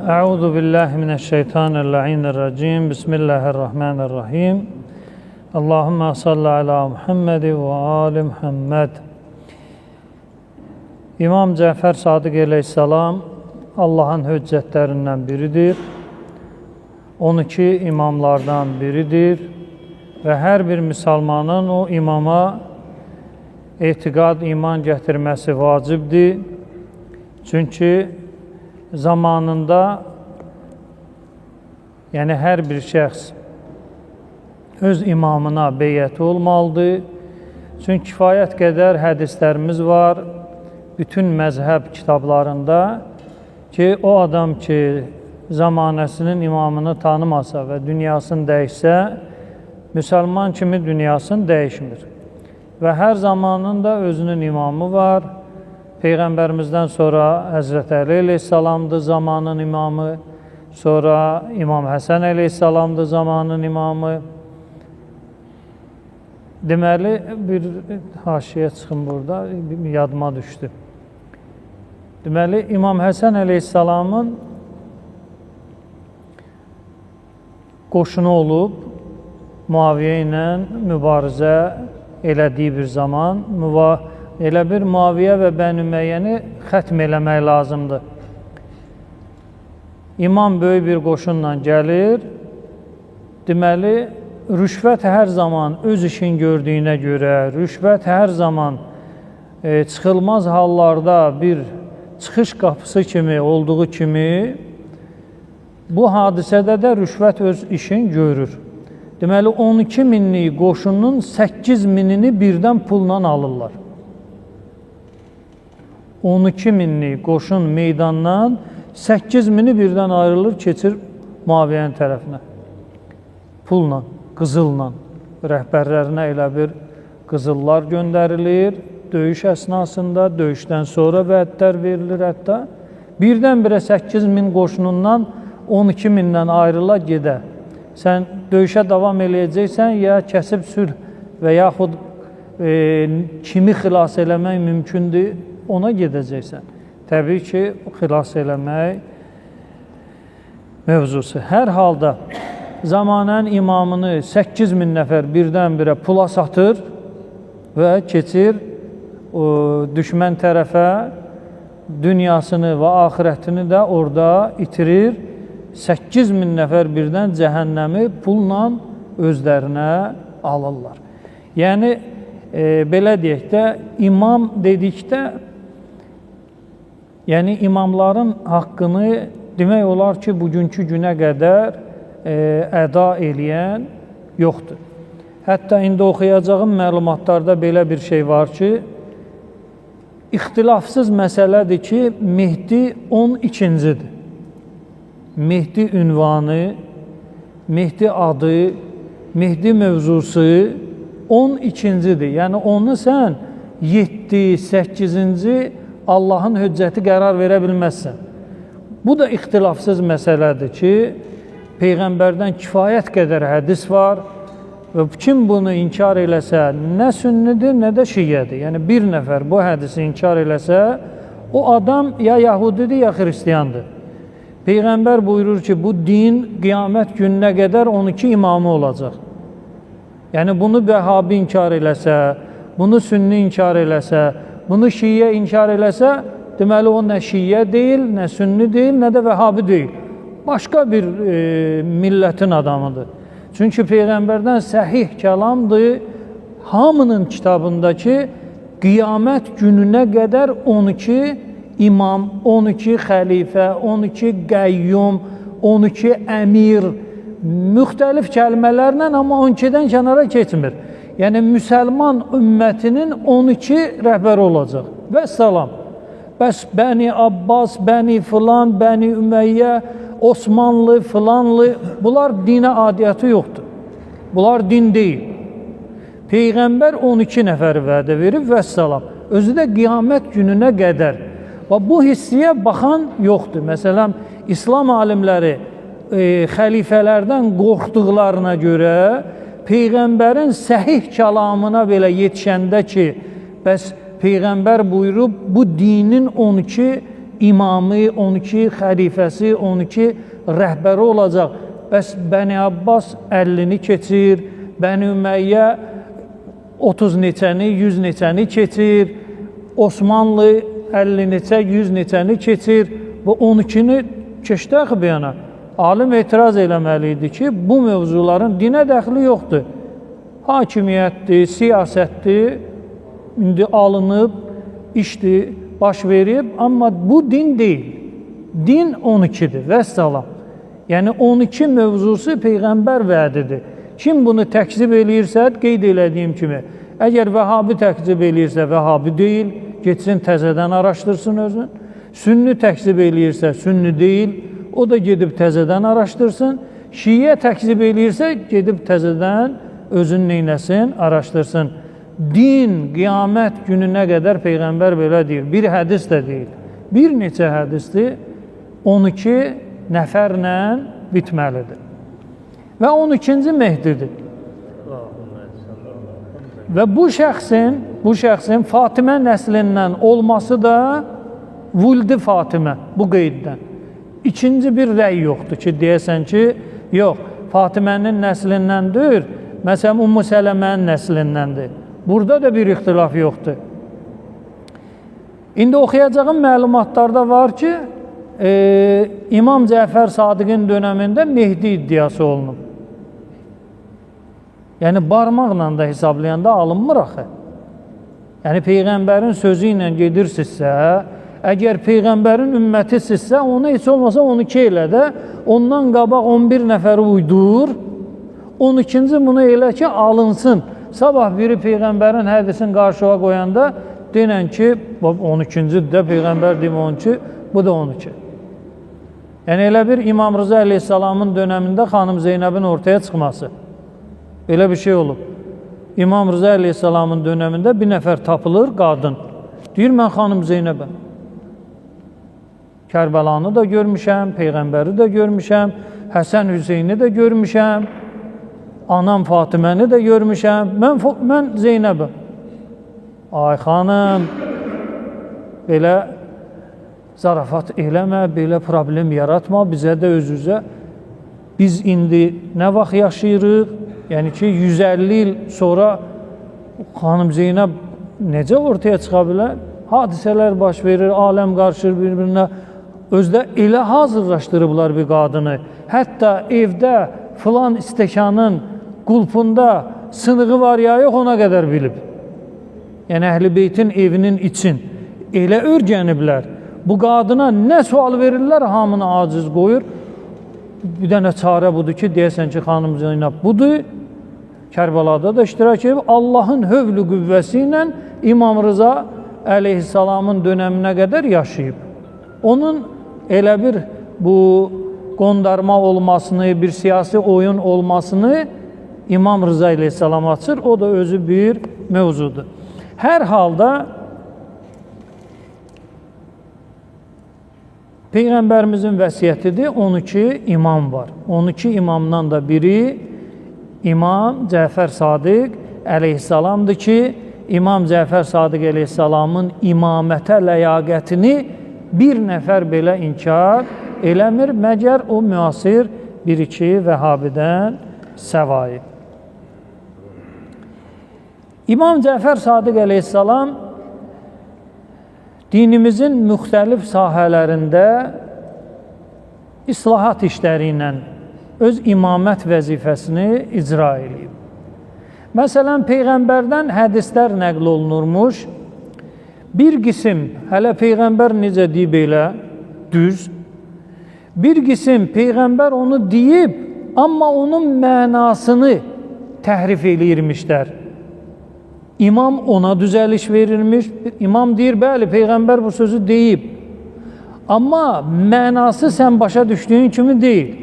Euzu billahi mineşşeytanirracim. Bismillahirrahmanirrahim. Allahumme salli ala Muhammed ve ali Muhammed. İmam Cəfər Sadiq əleyhissalam Allahın hüccətlərindən biridir. 12 imamlardan biridir və hər bir müsəlmanın o imama etiqad, iman gətirməsi vacibdir. Çünki zamanında yəni hər bir şəxs öz imamına beyyəti olmalıdır. Çünki kifayət qədər hədislərimiz var bütün məzhəb kitablarında ki, o adam ki, zamanəsinin imamını tanımasa və dünyasını dəyişsə, müsəlman kimi dünyasını dəyişmir. Və hər zamanın da özünün imamı var. Peyğəmbərimizdən sonra Həzrət Əli əleyhissalamdır zamanın imamı, sonra İmam Həsən əleyhissalamdır zamanın imamı. Deməli, bir haşiyə çıxın burada, yadıma düşdü. Deməli, İmam Həsən əleyhissalamın qoşunu olub, Muaviyyə ilə mübarizə elədiyi bir zaman, elə bir Muaviyyə və Bəni Üməyyəni xətm eləmək lazımdır. İmam böyük bir qoşunla gəlir, deməli, rüşvət hər zaman öz işin gördüyünə görə, rüşvət hər zaman çıxılmaz hallarda bir çıxış qapısı kimi olduğu kimi, bu hadisədə də rüşvət öz işin görür. Deməli, 12 minlik qoşunun 8 minini birdən pulla alırlar. 12 minlik qoşun meydandan 8 mini birdən ayrılır, keçir Muaviyyənin tərəfinə. Pulla, qızılla, rəhbərlərinə elə bir qızıllar göndərilir. Döyüş əsnasında, döyüşdən sonra vədlər verilir hətta. Birdən-birə 8 min qoşunundan 12 mindən ayrıla gedə. Sən döyüşə davam eləyəcəksən, ya kəsib sülh və yaxud kimi xilas eləmək mümkündür, ona gedəcəksən. Təbii ki, xilas eləmək mövzusu. Hər halda zamanın imamını 8 min nəfər birdən-birə pula satır və keçir düşmən tərəfə, dünyasını və axirətini də orada itirir. 8 min nəfər birdən cəhənnəmi pulla özlərinə alırlar. Yəni, belə deyək də, imam dedikdə, yəni imamların haqqını demək olar ki, bugünkü günə qədər əda eləyən yoxdur. Hətta indi oxuyacağım məlumatlarda belə bir şey var ki, ixtilafsız məsələdir ki, Mehdi 12-cidir. Mehdi ünvanı, Mehdi adı, Mehdi mövzusu 12-cidir. Yəni, onu sən 7, 8-ci Allahın hüccəti qərar verə bilməzsən. Bu da ixtilafsız məsələdir ki, Peyğəmbərdən kifayət qədər hədis var və kim bunu inkar eləsə, nə sünnidir, nə də şiyyədir. Yəni, bir nəfər bu hədisi inkar eləsə, o adam ya yahudidir, ya xristiyandır. Peyğəmbər buyurur ki, bu din qiyamət gününə qədər 12 imamı olacaq. Yəni, bunu Vəhabi inkar eləsə, bunu Sünni inkar eləsə, bunu Şiyyə inkar eləsə, deməli, o nə Şiyyə deyil, nə Sünni deyil, nə də Vəhabi deyil. Başqa bir millətin adamıdır. Çünki Peyğəmbərdən səhih kəlamdır, hamının kitabındakı qiyamət gününə qədər 12 imam, 12 xəlifə, 12 qəyyum, 12 əmir, müxtəlif kəlmələrlə, amma 12-dən kənara keçmir. Yəni, müsəlman ümmətinin 12 rəhbəri olacaq. Və salam. Bəs Bəni Abbas, Bəni filan, Bəni Ümeyyə, Osmanlı, filanlı, bunlar dinə adiyyatı yoxdur. Bunlar din deyil. Peyğəmbər 12 nəfəri vədə verib və salam. Özü də qiyamət gününə qədər. Və bu hissiyə baxan yoxdur. Məsələn, İslam alimləri xəlifələrdən qorxduqlarına görə Peyğəmbərin səhih kəlamına belə yetişəndə ki, bəs Peyğəmbər buyurub, bu dinin 12 imamı, 12 xəlifəsi, 12 rəhbəri olacaq. Bəs Bəni Abbas 50-ni keçir, Bəni Ümeyyə 30 neçəni, 100 neçəni keçir, Osmanlı 50 neçə, 100 neçəni keçir və 12-ni keçdi axı bir yana. Alim etiraz eləməli idi ki, bu mövzuların dinə dəxli yoxdur. Hakimiyyətdir, siyasətdir, indi alınıb, işdir, baş verib, amma bu din deyil. Din 12-dir, vəssalam. Yəni 12 mövzusu Peyğəmbər vədidir. Kim bunu təkzib eləyirsə, qeyd elədiyim kimi, əgər Vəhabi təkzib eləyirsə, Vəhabi deyil, geçsin təzədən araşdırsın özün. Sünni təkzib eləyirsə, Sünni deyil, o da gedib təzədən araşdırsın. Şiyə təkzib eləyirsə, gedib təzədən özün neynəsin, araşdırsın. Din, qiyamət gününə qədər Peyğəmbər belə deyir. Bir hədis də deyil. Bir neçə hədisdir, 12 nəfərlə bitməlidir. Və 12-ci Mehdidir. Və bu şəxsin Fatimə nəslindən olması da Vuldi Fatimə, bu qeyddən. İkinci bir rəy yoxdur ki, deyəsən ki, yox, Fatimənin nəslindəndir, məsələn, Ümmü Sələmənin nəslindəndir. Burada da bir ixtilaf yoxdur. İndi oxuyacağım məlumatlarda var ki, İmam Cəfər Sadiqin dönəmində Mehdi iddiası olunub. Yəni, barmaqla da hesablayanda alınmır axı. Yəni, Peyğəmbərin sözü ilə gedirsinizsə, əgər Peyğəmbərin ümmətisinizsə, onu heç olmasa 12 elə də, ondan qabaq 11 nəfəri uydur, 12-ci bunu elə ki, alınsın. Sabah biri Peyğəmbərin hədisini qarşıya qoyanda, denən ki, 12-ci də Peyğəmbər deyim 12, bu da 12. Yəni, elə bir İmam Rıza əleyhissalamın dönəmində xanım Zeynəbin ortaya çıxması. Belə bir şey olub. İmam Rıza əleyhissalamın dönəmində bir nəfər tapılır, qadın. Deyir, mən xanım Zeynəbəm. Kərbəlanı da görmüşəm, Peyğəmbəri də görmüşəm, Həsən Hüseyni də görmüşəm, anam Fatiməni də görmüşəm, mən Zeynəbəm. Ay xanım, belə zarafat eləmə, belə problem yaratma, bizə də öz-üzə. Biz indi nə vaxt yaşayırıq? Yəni ki, 150 il sonra xanım Zeynəb necə ortaya çıxa bilər? Hadisələr baş verir, aləm qarışır bir-birinə. Özdə elə hazırlaşdırıblar bir qadını. Hətta evdə filan stəkanın qulpunda sınığı var ya yox, ona qədər bilib. Yəni, Əhl-i Beytin evinin için elə örgəniblər. Bu qadına nə sual verirlər, hamını aciz qoyur. Bir dənə çarə budur ki, deyəsən ki, xanım Zeynəb budur. Kərbəlada da iştirak edib, Allahın hövlü qüvvəsi ilə İmam Rıza əleyhissalamın dönəminə qədər yaşayıb. Onun elə bir bu qondarma olmasını, bir siyasi oyun olmasını İmam Rıza əleyhissalam açır, o da özü bir mövzudur. Hər halda Peyğəmbərimizin vəsiyyətidir, 12 imam var. 12 imamdan da biri İmam Cəfər Sadiq əleyhissalamdır ki, İmam Cəfər Sadiq əleyhissalamın imamətə ləyaqətini bir nəfər belə inkar eləmir, məgər o müasir bir-iki Vəhabidən səvayı. İmam Cəfər Sadiq əleyhissalam dinimizin müxtəlif sahələrində islahat işləri ilə öz imamət vəzifəsini icra edib. Məsələn, Peyğəmbərdən hədislər nəql olunurmuş. Bir qisim, hələ Peyğəmbər necə deyib elə, düz. Bir qisim Peyğəmbər onu deyib, amma onun mənasını təhrif eləyirmişlər. İmam ona düzəliş verilmiş. İmam deyir, bəli, Peyğəmbər bu sözü deyib. Amma mənası sən başa düşdüyün kimi deyil.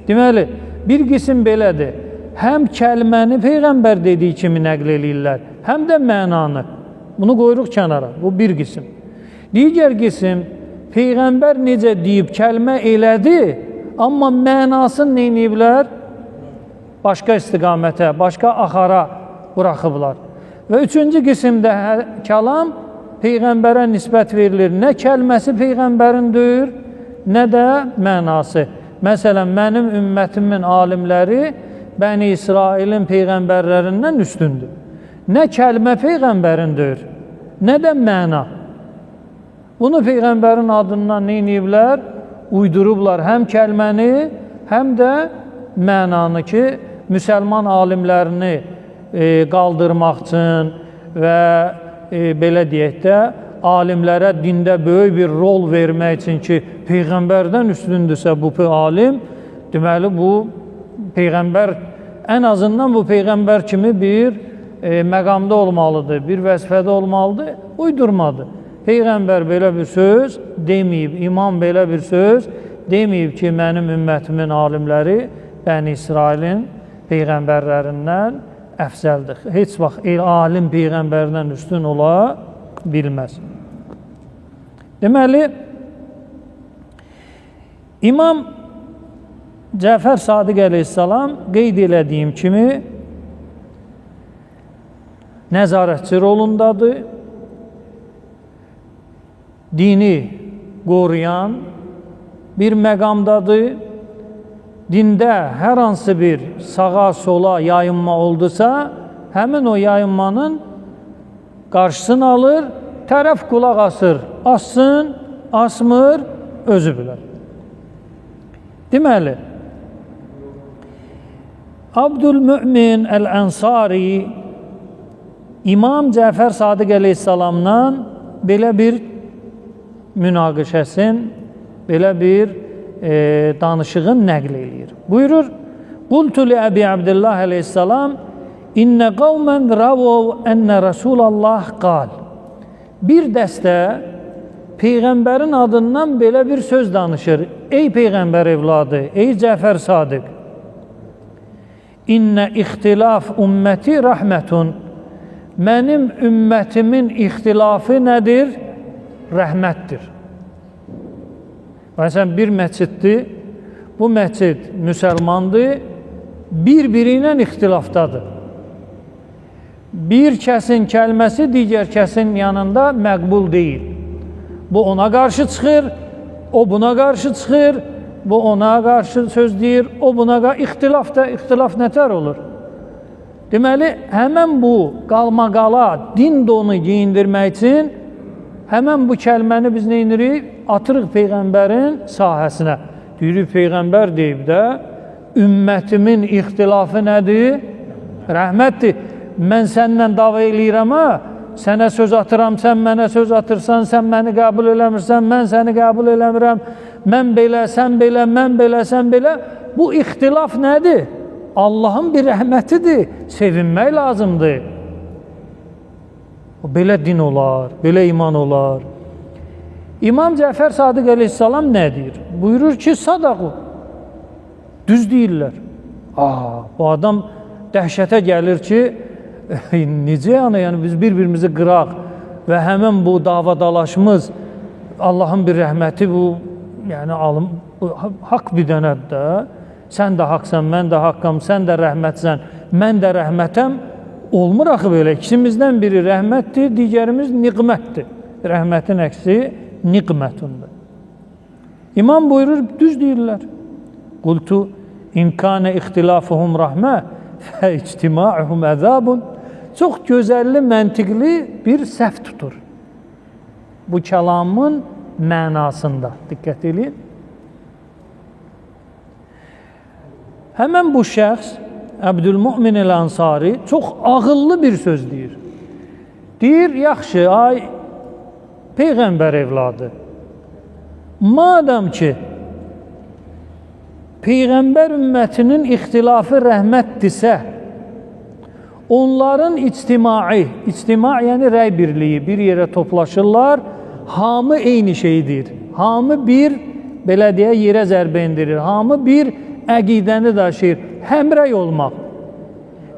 Deməli, bir qisim belədir. Həm kəlməni Peyğəmbər dediyi kimi nəql eləyirlər, həm də mənanı. Bunu qoyuruq kənara, bu bir qisim. Digər qisim, Peyğəmbər necə deyib, kəlmə elədi, amma mənasını neyniyiblər? Başqa istiqamətə, başqa axara buraxıblar. Və üçüncü qisimdə kəlam Peyğəmbərə nisbət verilir. Nə kəlməsi Peyğəmbərindir, nə də mənası. Məsələn, mənim ümmətimin alimləri Bəni İsrailin Peyğəmbərlərindən üstündür. Nə kəlmə Peyğəmbərindir, nə də məna. Bunu Peyğəmbərin adından nə ediblər? Uydurublar həm kəlməni, həm də mənanı ki, müsəlman alimlərini qaldırmaq üçün və belə deyək də, alimlərə dində böyük bir rol vermək üçün ki, Peyğəmbərdən üstündürsə bu alim, deməli bu Peyğəmbər, ən azından bu Peyğəmbər kimi bir məqamda olmalıdır, bir vəzifədə olmalıdır, uydurmadı. Peyğəmbər belə bir söz deməyib, imam belə bir söz deməyib ki, mənim ümmətimin alimləri Bəni İsrailin Peyğəmbərlərindən əfzəldir. Heç vaxt alim Peyğəmbərdən üstün ola bilməz. Deməli, İmam Cəfər Sadiq əleyhissalam qeyd elədiyim kimi nəzarətçi rolundadır. Dini qoruyan bir məqamdadır. Dində hər hansı bir sağa sola yayınma oldusa, həmin o yayınmanın qarşısını alır, tərəf qulaq asır. Assın, asmır, özü bilər. Deməli, Abdülmümin Əl-Ənsari İmam Cəfər Sadiq əleyhissalamdan belə bir münaqişəsin, belə bir danışığın nəql eləyir. Buyurur, Qultu li Əbi Abdillah əleyhissalam İnnə qavmən rəvəv ənə Rasulallah qal. Bir dəstə Peyğəmbərin adından belə bir söz danışır. Ey Peyğəmbər evladı, ey Cəfər Sadiq, İnnə ixtilaf ümməti rəhmətun. Mənim ümmətimin ixtilafı nədir? Rəhmətdir. Məsələn, bir məsciddir, bu məscid müsəlmandır, bir-biri ilə ixtilafdadır. Bir kəsin kəlməsi digər kəsin yanında məqbul deyil. Bu ona qarşı çıxır, o buna qarşı çıxır, bu ona qarşı söz deyir, o buna qarşı. İxtilaf nətər olur? Deməli, həmən bu qalmaqala din donu giyindirmək üçün həmən bu kəlməni biz nə edirik? Atırıq Peyğəmbərin sahəsinə. Deyirik, Peyğəmbər deyib də, ümmətimin ixtilafı nədir? Rəhmətdir. Mən səndən dava eləyirəm, sənə söz atıram, sən mənə söz atırsan, sən məni qəbul eləmirsən, mən səni qəbul eləmirəm, mən belə, sən belə, mən belə, sən belə. Bu ixtilaf nədir? Allahın bir rəhmətidir, sevinmək lazımdır. Belə din olar, belə iman olar. İmam Cəfər Sadiq əleyhissalam nə deyir? Buyurur ki, sadaqu. Düz deyirlər. Bu adam dəhşətə gəlir ki, necə yəni biz bir-birimizi qıraq və həmən bu davadalaşımız, Allahın bir rəhməti bu, yəni alım, haqq bir dənədir də. Sən də haqsan, mən də haqqam, sən də rəhmətsən, mən də rəhmətəm. Olmur axı belə. İkimizdən biri rəhmətdir, digərimiz niqmətdir. Rəhmətin əksi niqmətundur. İmam buyurur, düz deyirlər. Qultu, inkânə ixtilafuhum rəhmə, fə ictima'uhum əzabun. Çox gözəlli, məntiqli bir səhv tutur. Bu kəlamın mənasında. Diqqət edin. Həmən bu şəxs, Əbdülmümin Əl-Ənsari çox ağıllı bir söz deyir. Deyir, yaxşı, ay Peyğəmbər evladı, madam ki, Peyğəmbər ümmətinin ixtilafı rəhmətdirsə, onların ictima yəni rəy birliyi, bir yerə toplaşırlar, hamı eyni şeydir. Hamı bir, belə deyə, yerə zərbə indirir. Hamı bir əqidəni daşıyır. Həmrəy olmaq.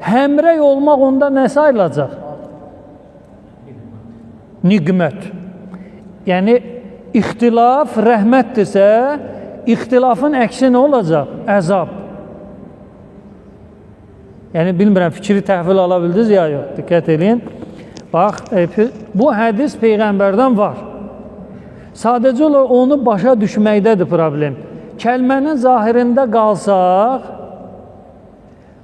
Həmrəy olmaq onda nə sayılacaq? Niqmət. Yəni, ixtilaf rəhmətdirsə, ixtilafın əksi nə olacaq? Əzab. Yəni, bilmirəm, fikri təhvil ala bildiniz ya yox, diqqət edin. Bax, bu hədis Peyğəmbərdən var. Sadəcə olaraq onu başa düşməkdədir problem. Kəlmənin zahirində qalsaq,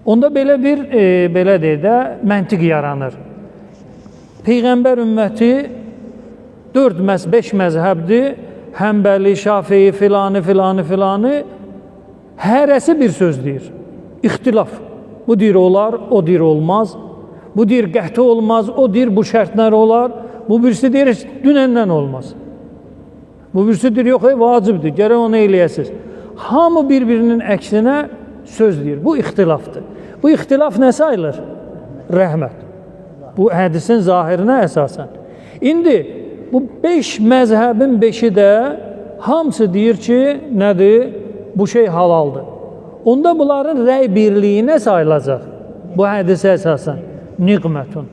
onda belə bir, belə deyək də, məntiq yaranır. Peyğəmbər ümməti 5 məzhəbdir, Həmbəli, Şafii, filanı, hərəsi bir söz deyir. İxtilaf. Bu deyir olar, o deyir olmaz. Bu deyir qəti olmaz, o deyir bu şərtlər olar. Bu birisi deyir dünəndən olmaz. Bu birisi deyir yox, vacibdir, gərək onu eləyəsiniz. Hamı bir-birinin əksinə söz deyir. Bu ixtilafdır. Bu ixtilaf nə sayılır? Rəhmət. Bu hədisin zahirinə əsasən. İndi bu 5 məzhəbin 5-i də hamısı deyir ki, nədir? Bu şey halaldır. Onda bunların rəy birliyi nə sayılacaq? Bu hədisə əsasən niqmətun.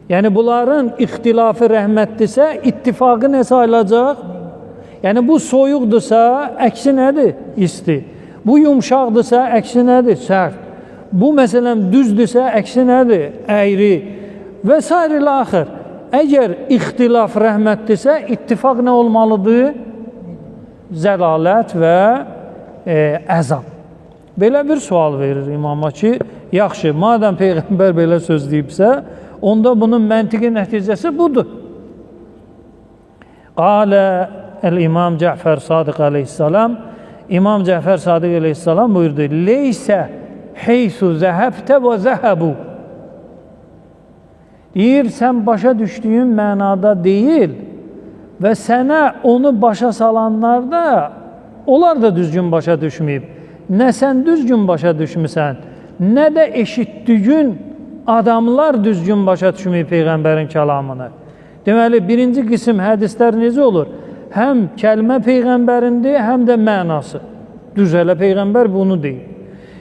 Yəni bunların ixtilafı rəhmətdirsə, ittifaqı nə sayılacaq? Yəni bu soyuqdursa, əksi nədir? İsti. Bu yumşaqdırsa, əksi nədir? Sərt. Bu məsələn düzdürsə, əksi nədir? Əyri. Və s. ilə axır. Əgər ixtilaf rəhmətdirsə, ittifaq nə olmalıdır? Zəlalət və əzab. Belə bir sual verir imama ki, yaxşı, madəm Peyğəmbər belə söz deyibsə, onda bunun məntiqi nəticəsi budur. Qalə el-İmam Cəfər Sadiq aleyhissalam, İmam Cəfər Sadiq aleyhissalam buyurdu, leysə heysu zəhəbtə və zəhəbu. Deyir, sən başa düşdüyün mənada deyil və sənə onu başa salanlar da, onlar da düzgün başa düşməyib. Nə sən düzgün başa düşmüsən, nə də eşitdiyin adamlar düzgün başa düşməyib Peyğəmbərin kəlamını. Deməli, birinci qism hədislər necə olur? Həm kəlmə Peyğəmbərindir, həm də mənası. Düz elə Peyğəmbər bunu deyir.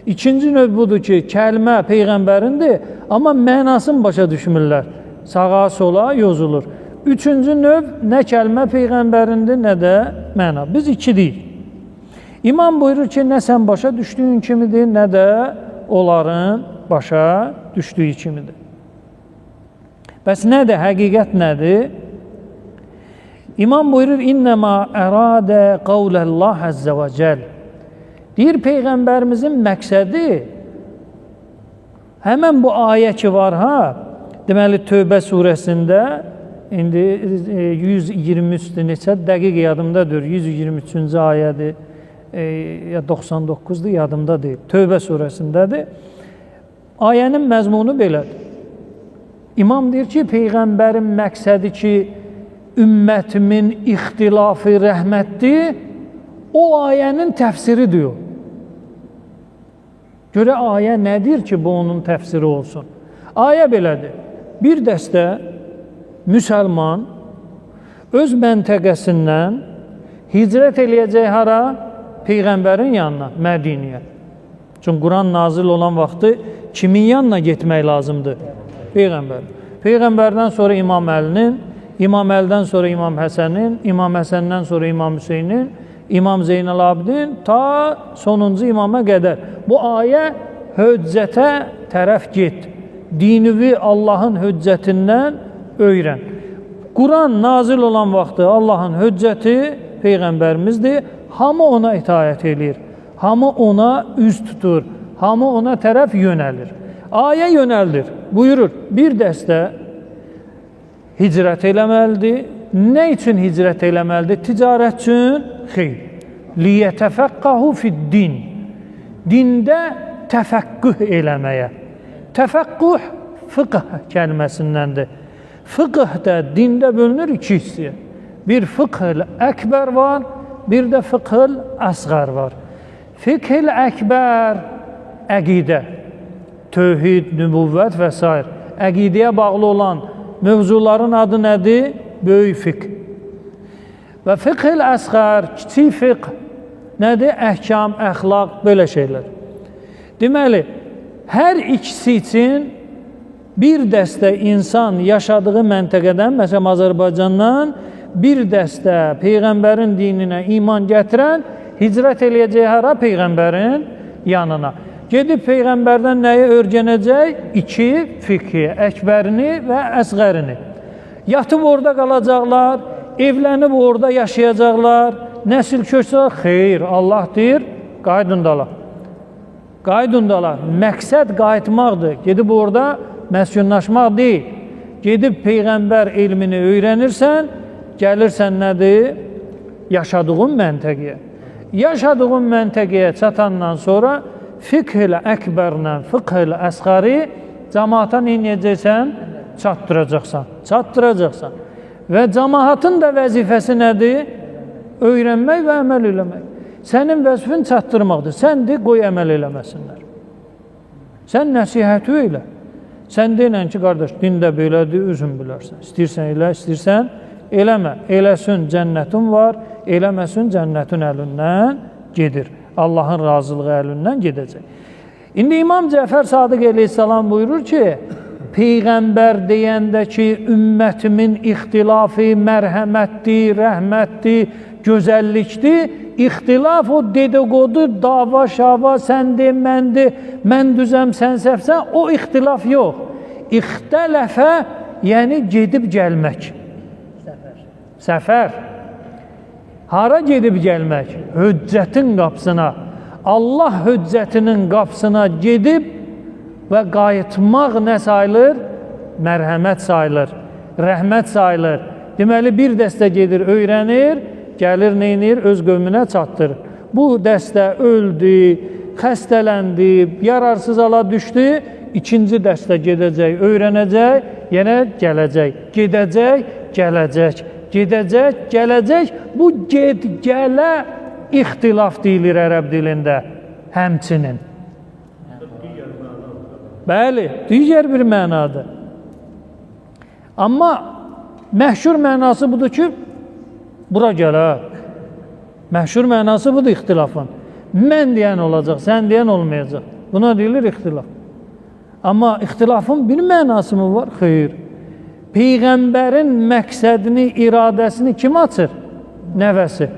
İkinci növ budur ki, kəlmə Peyğəmbərindir, amma mənasını başa düşmürlər. Sağa, sola yozulur. Üçüncü növ, nə kəlmə Peyğəmbərindir, nə də məna. Biz iki deyil. İmam buyurur ki, nə sən başa düşdüyün kimidir, nə də onların başa düşdüyü kimidir. Bəs nədir, həqiqət nədir? İmam buyurur, İnnəmə əradə qavləllah əzzə və cəl. Deyir, Peyğəmbərimizin məqsədi, həmən bu ayə ki var, deməli, Tövbə surəsində, indi 123-dür, neçə dəqiq yadımdadır, 123-cü ayədir, ya 99-dur, yadımda deyil. Tövbə surəsindədir. Ayənin məzmunu belədir. İmam deyir ki, Peyğəmbərin məqsədi ki, ümmətimin ixtilafı rəhmətdir, o ayənin təfsiri diyor. Görə ayə nədir ki, bu onun təfsiri olsun? Ayə belədir. Bir dəstə müsəlman öz məntəqəsindən hicrət eləyəcək hara? Peyğəmbərin yanına, Mədiniyə. Çünki Quran nazil olan vaxtı kimin yanına getmək lazımdır? Peyğəmbər. Peyğəmbərdən sonra İmam Əlinin, İmam Əldən sonra İmam Həsənin, İmam Həsəndən sonra İmam Hüseynin, İmam Zeynəl Abidin, ta sonuncu imama qədər. Bu ayə höccətə tərəf get. Dinivi Allahın höccətindən öyrən. Quran nazil olan vaxtı Allahın höccəti Peyğəmbərimizdir. Hamı ona itaət edir. Hamı ona üz tutur. Hamı ona tərəf yönəlir. Ayə yönəldir. Buyurur, bir dəstə hicrət eləməlidir. Nə üçün hicrət eləməlidir? Ticarət üçün? Xeyr. Liyətəfəqqəhu fid-din. Dində təfəqqüh eləməyə. Təfəqqüh fıqh kəlməsindəndir. Fıqh da dində bölünür iki hissəyə. Bir fıqh-ül əkbər var, bir də fıqh-ül əsğər var. Fıqh-ül əkbər əqidə, tövhid, nübüvvət və s. Əqidəyə bağlı olan mövzuların adı nədir? Böyük fiqh. Və fıqh-ül əsğər, kiçik fiqh nədir? Əhkam, əxlaq, belə şeylər. Deməli, hər ikisi üçün bir dəstə insan yaşadığı məntəqədən, məsələn Azərbaycandan, bir dəstə Peyğəmbərin dininə iman gətirən hicrət eləyəcək hara? Peyğəmbərin yanına. Gedib Peyğəmbərdən nəyi öyrənəcək? İki fiqhi, əkbərini və əsğərini. Yatıb orada qalacaqlar, evlənib orada yaşayacaqlar, nəsil köçəcəklər. Xeyr, Allah deyir, qayıdın dala. Qayıdın dala. Məqsəd qayıtmaqdır. Gedib orada məskunlaşmaq deyil. Gedib Peyğəmbər elmini öyrənirsən, gəlirsən nədir? Yaşadığın məntəqəyə. Yaşadığın məntəqəyə çatandan sonra fiqh-ilə əkbərlə, fiqh-ilə əsğari cəmaata neyəcəksən? Çatdıracaqsan. Və cəmaatın da vəzifəsi nədir? Öyrənmək və əməl eləmək. Sənin vəzifin çatdırmaqdır. Sən de, qoy əməl eləməsinlər. Sən nəsihəti elə. Sən deyilən ki, qardaş, dində belədir, özün bilərsən. İstəyirsən elə, istəyirsən eləmə. Eləsin cənnətin var, eləməsin cənnətin əlindən gedir. Allahın razılığı əlindən gedəcək. İndi İmam Cəfər Sadiq əleyhissalam buyurur ki, Peyğəmbər deyəndə ki, ümmətimin ixtilafı mərhəmətdir, rəhmətdir, gözəllikdir. İxtilaf o dedikodu, dava, şava, sən de, mən düzəm, sən səhvsən, o ixtilaf yox. İxtələfə, yəni gedib gəlmək. Səfər. Hara gedib gəlmək? Hüccətin qapısına. Allah hüccətinin qapısına gedib və qayıtmaq nə sayılır? Mərhəmət sayılır, rəhmət sayılır. Deməli, bir dəstə gedir, öyrənir, gəlir, neynir? Öz qövmünə çatdırır. Bu dəstə öldü, xəstələndi, yararsız hala düşdü, ikinci dəstə gedəcək, öyrənəcək, yenə gələcək, gedəcək, gələcək, gedəcək, gələcək. Bu ged-gələ ixtilaf deyilir ərəb dilində, həmçinin. Bəli, digər bir mənadır. Amma məhşur mənası budur ki, bura gələr. Məhşur mənası budur ixtilafın. Mən deyən olacaq, sən deyən olmayacaq. Buna deyilir ixtilaf. Amma ixtilafın bir mənası mı var? Xeyr. Peyğəmbərin məqsədini, iradəsini kim açır? Nəvəsi.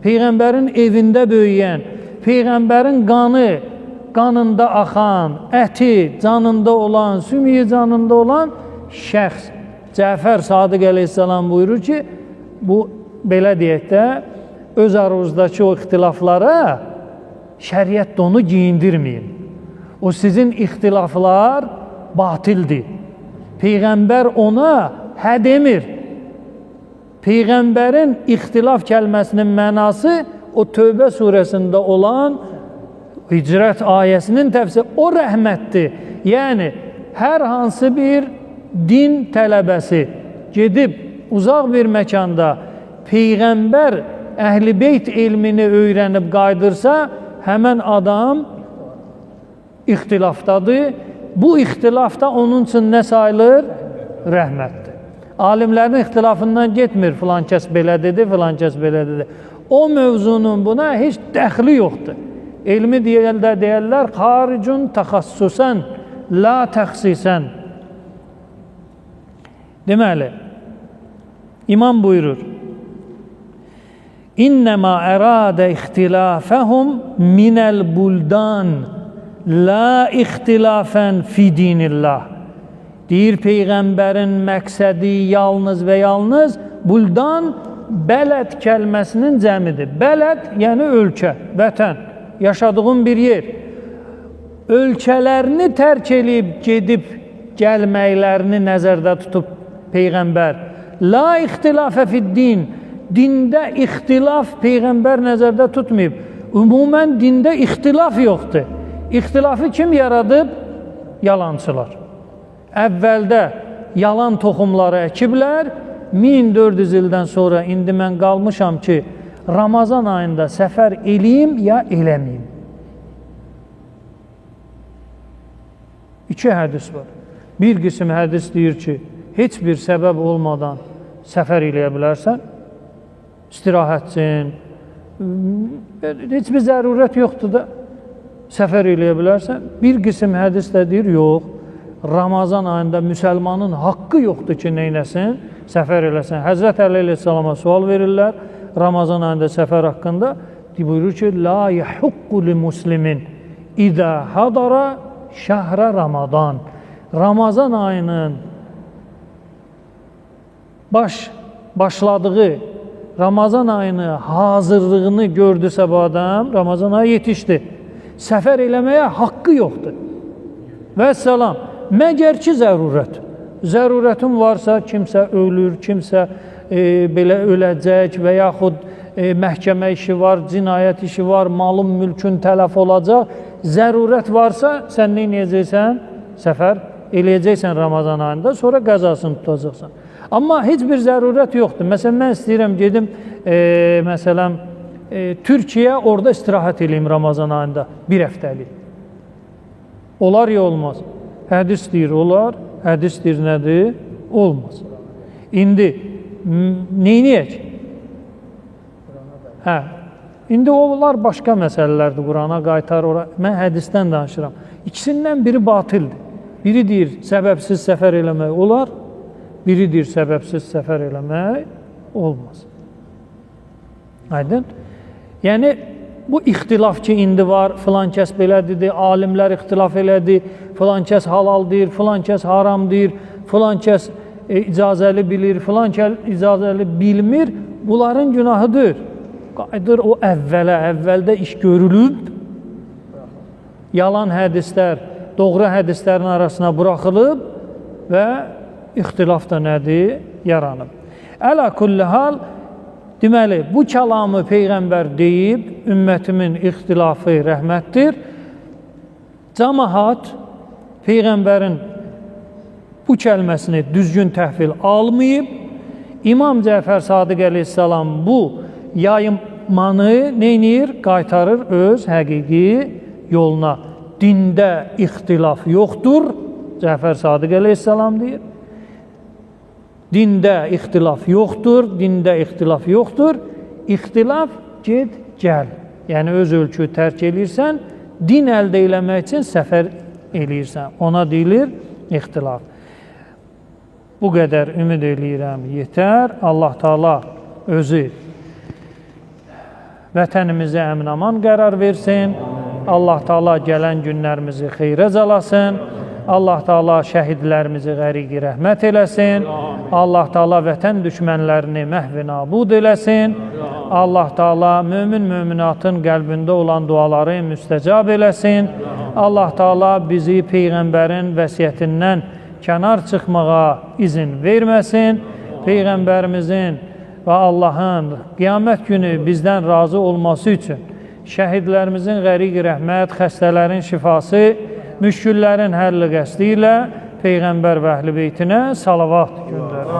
Peyğəmbərin evində böyüyən, Peyğəmbərin qanında axan, əti canında olan, sümüyü canında olan şəxs. Cəfər Sadiq əleyhissalam buyurur ki, bu belə deyək də, öz aranızdakı o ixtilaflara şəriət onu giyindirməyin. O sizin ixtilaflar batildir. Peyğəmbər ona hə demir. Peyğəmbərin ixtilaf kəlməsinin mənası o Tövbə surəsində olan Hicrət ayəsinin təfsiri, o rəhmətdir. Yəni, hər hansı bir din tələbəsi gedib uzaq bir məkanda Peyğəmbər Əhl-i Beyt elmini öyrənib qaydırsa, həmən adam ixtilafdadır. Bu ixtilafda onun üçün nə sayılır? Rəhmətdir. Alimlərin ixtilafından getmir, filan kəs belə dedi, filan kəs belə dedi. O mövzunun buna heç dəxli yoxdur. Elmi deyərlər, xaricun təxassusən, la təxsisən. Deməli, İmam buyurur, İnnəmə əradə ixtilafəhum minəl buldan, la ixtilafən fi dinillah. Deyir, Peyğəmbərin məqsədi yalnız və yalnız buldan, bələd kəlməsinin cəmidir. Bələd, yəni ölkə, vətən. Yaşadığın bir yer, ölkələrini tərk edib, gedib gəlməklərini nəzərdə tutub Peyğəmbər. La ixtilafə fid-din, dində ixtilaf Peyğəmbər nəzərdə tutmayıb. Ümumən dində ixtilaf yoxdur. İxtilafı kim yaradıb? Yalançılar. Əvvəldə yalan toxumları əkiblər, 1400 ildən sonra indi mən qalmışam ki, Ramazan ayında səfər eləyim ya eləməyim. İki hədis var. Bir qism hədis deyir ki, heç bir səbəb olmadan səfər eləyə bilərsən, istirahətsin, heç bir zərurət yoxdur da səfər eləyə bilərsən. Bir qism hədis də deyir, yox, Ramazan ayında müsəlmanın haqqı yoxdur ki, neynəsin, səfər eləsən. Həzrət Əli əleyhissalama sual verirlər, Ramazan ayında səfər haqqında, buyurur ki, la yəhüqqu li muslimin idə hadara şəhrə Ramadan. Ramazan ayının başladığı Ramazan ayını hazırlığını gördüsə bu adam, Ramazan ayı yetişdi. Səfər eləməyə haqqı yoxdur. Və salam, məgər ki zərurət. Zərurətin varsa, kimsə ölür, kimsə belə öləcək və yaxud məhkəmə işi var, cinayət işi var, malın, mülkün tələf olacaq. Zərurət varsa, sən nə edəcəksən? Səfər eləyəcəksən Ramazan ayında, sonra qəzasını tutacaqsan. Amma heç bir zərurət yoxdur. Məsələn, mən istəyirəm gedim, məsələn, Türkiyə, orada istirahət eləyim Ramazan ayında, bir həftəlik. Olar ya olmaz. Hədis deyir, olar. Hədis deyir, nədir? Olmaz. İndi, neyniyək? İndi onlar başqa məsələlərdir, Qurana qaytar, mən hədisdən danışıram. İkisindən biri batildir. Biri deyir, səbəbsiz səfər eləmək olar, biri deyir, səbəbsiz səfər eləmək olmaz. Aydın? Yəni, bu ixtilaf ki, indi var, filan kəs belədir, alimlər ixtilaf elədi, filan kəs halal deyir, filan kəs haram deyir, filan kəs icazəli bilir, filan kəs icazəli bilmir, bunların günahıdır. Qayıdır o əvvəldə iş görülüb, yalan hədislər, doğru hədislərin arasına buraxılıb və ixtilaf da nədir? Yaranıb. Ələ kulli hal, deməli, bu kəlamı Peyğəmbər deyib, ümmətimin ixtilafı rəhmətdir. Cəmaət Peyğəmbərin bu kəlməsini düzgün təhvil almayıb, İmam Cəfər Sadiq əleyhissalam bu yaymanı neynir? Qaytarır öz həqiqi yoluna. Dində ixtilaf yoxdur, Cəfər Sadiq əleyhissalam deyir. Dində ixtilaf yoxdur, dində ixtilaf yoxdur. İxtilaf get, gəl. Yəni, öz ölçü tərk eləyirsən, din əldə eləmək üçün səfər eləyirsən. Ona deyilir ixtilaf. Bu qədər ümid eləyirəm, yetər. Allah Taala özü vətənimizə əmin-aman qərar versin. Allah Taala gələn günlərimizi xeyrə calasın. Allah Taala şəhidlərimizi qəriqi rəhmət eləsin. Allah Taala vətən düşmənlərini məhv nabud eləsin. Allah Taala mömin-möminatın qəlbində olan duaları müstəcab eləsin. Allah Taala bizi Peyğəmbərin vəsiyyətindən kənar çıxmağa izin verməsin. Peyğəmbərimizin və Allahın qiyamət günü bizdən razı olması üçün şəhidlərimizin qəriqi rəhmət, xəstələrin şifası, müşküllərin həlli qəsdi ilə Peyğəmbər və əhl-i beytinə salavat göndərir.